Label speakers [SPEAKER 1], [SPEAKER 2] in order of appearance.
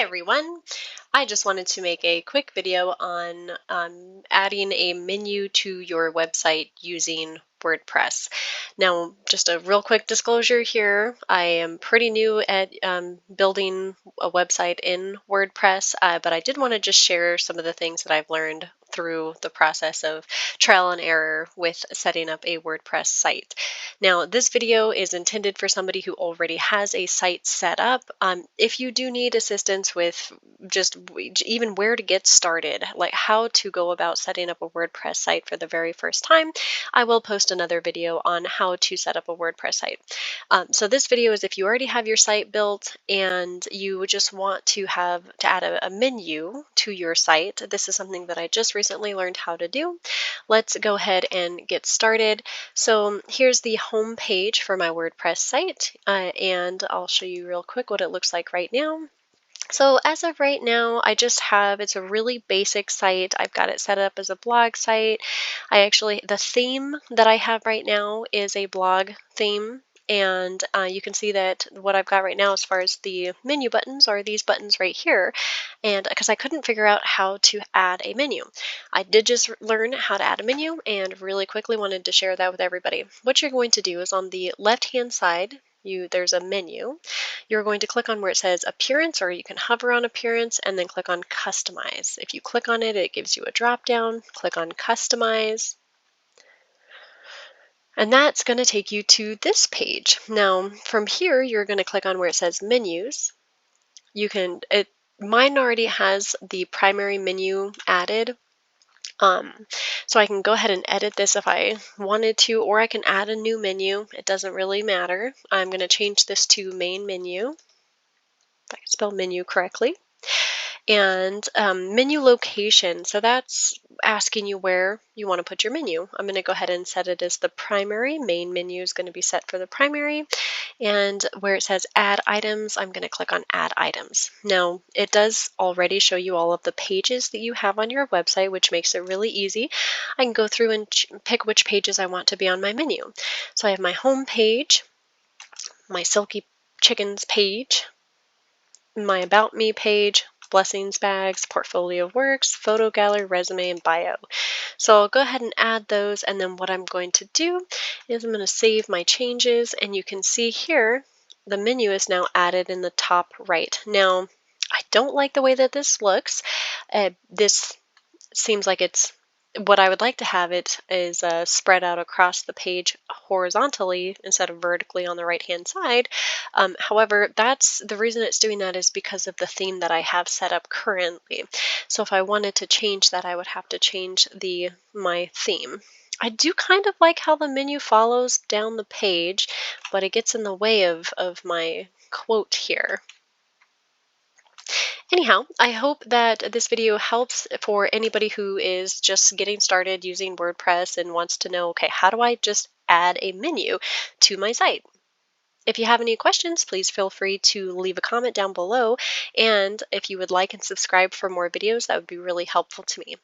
[SPEAKER 1] everyone. I just wanted to make a quick video on adding a menu to your website using WordPress. Now, just a real quick disclosure here. I am pretty new at building a website in WordPress, but I did want to just share some of the things that I've learned through the process of trial and error with setting up a WordPress site. Now, this video is intended for somebody who already has a site set up. If you do need assistance with just even where to get started, like how to go about setting up a WordPress site for the very first time, I will post another video on how to set up a WordPress site. So this video is if you already have your site built and you just want to add a menu to your site. This is something that I just recently learned how to do. Let's go ahead and get started. So here's the home page for my WordPress site, and I'll show you real quick what it looks like right now. So as of right now, it's a really basic site. I've got it set up as a blog site. The theme that I have right now is a blog theme. And you can see that what I've got right now as far as the menu buttons are these buttons right here. And because I couldn't figure out how to add a menu. I did just learn how to add a menu and really quickly wanted to share that with everybody. What you're going to do is on the left-hand side, there's a menu. You're going to click on where it says Appearance, or you can hover on Appearance and then click on Customize. If you click on it, it gives you a drop down. Click on Customize. And that's going to take you to this page. Now, from here, you're going to click on where it says Menus. Mine already has the primary menu added. So I can go ahead and edit this if I wanted to, or I can add a new menu. It doesn't really matter. I'm going to change this to main menu, if I can spell menu correctly. And menu location, so that's asking you where you want to put your menu. I'm going to go ahead and set it as the primary. Main menu is going to be set for the primary. And where it says add items, I'm going to click on add items. Now, it does already show you all of the pages that you have on your website, which makes it really easy. I can go through and pick which pages I want to be on my menu. So I have my home page, my Silky Chickens page, my About Me page, blessings bags, portfolio of works, photo gallery, resume, and bio. So I'll go ahead and add those, and then what I'm going to do is I'm going to save my changes, and you can see here the menu is now added in the top right. Now, I don't like the way that this looks. This seems like it's what I would like to have it is spread out across the page horizontally instead of vertically on the right hand side. However, that's the reason it's doing that is because of the theme that I have set up currently. So if I wanted to change that, I would have to change my theme. I do kind of like how the menu follows down the page, but it gets in the way of my quote here. Anyhow, I hope that this video helps for anybody who is just getting started using WordPress and wants to know, okay, how do I just add a menu to my site? If you have any questions, please feel free to leave a comment down below. And if you would like and subscribe for more videos, that would be really helpful to me.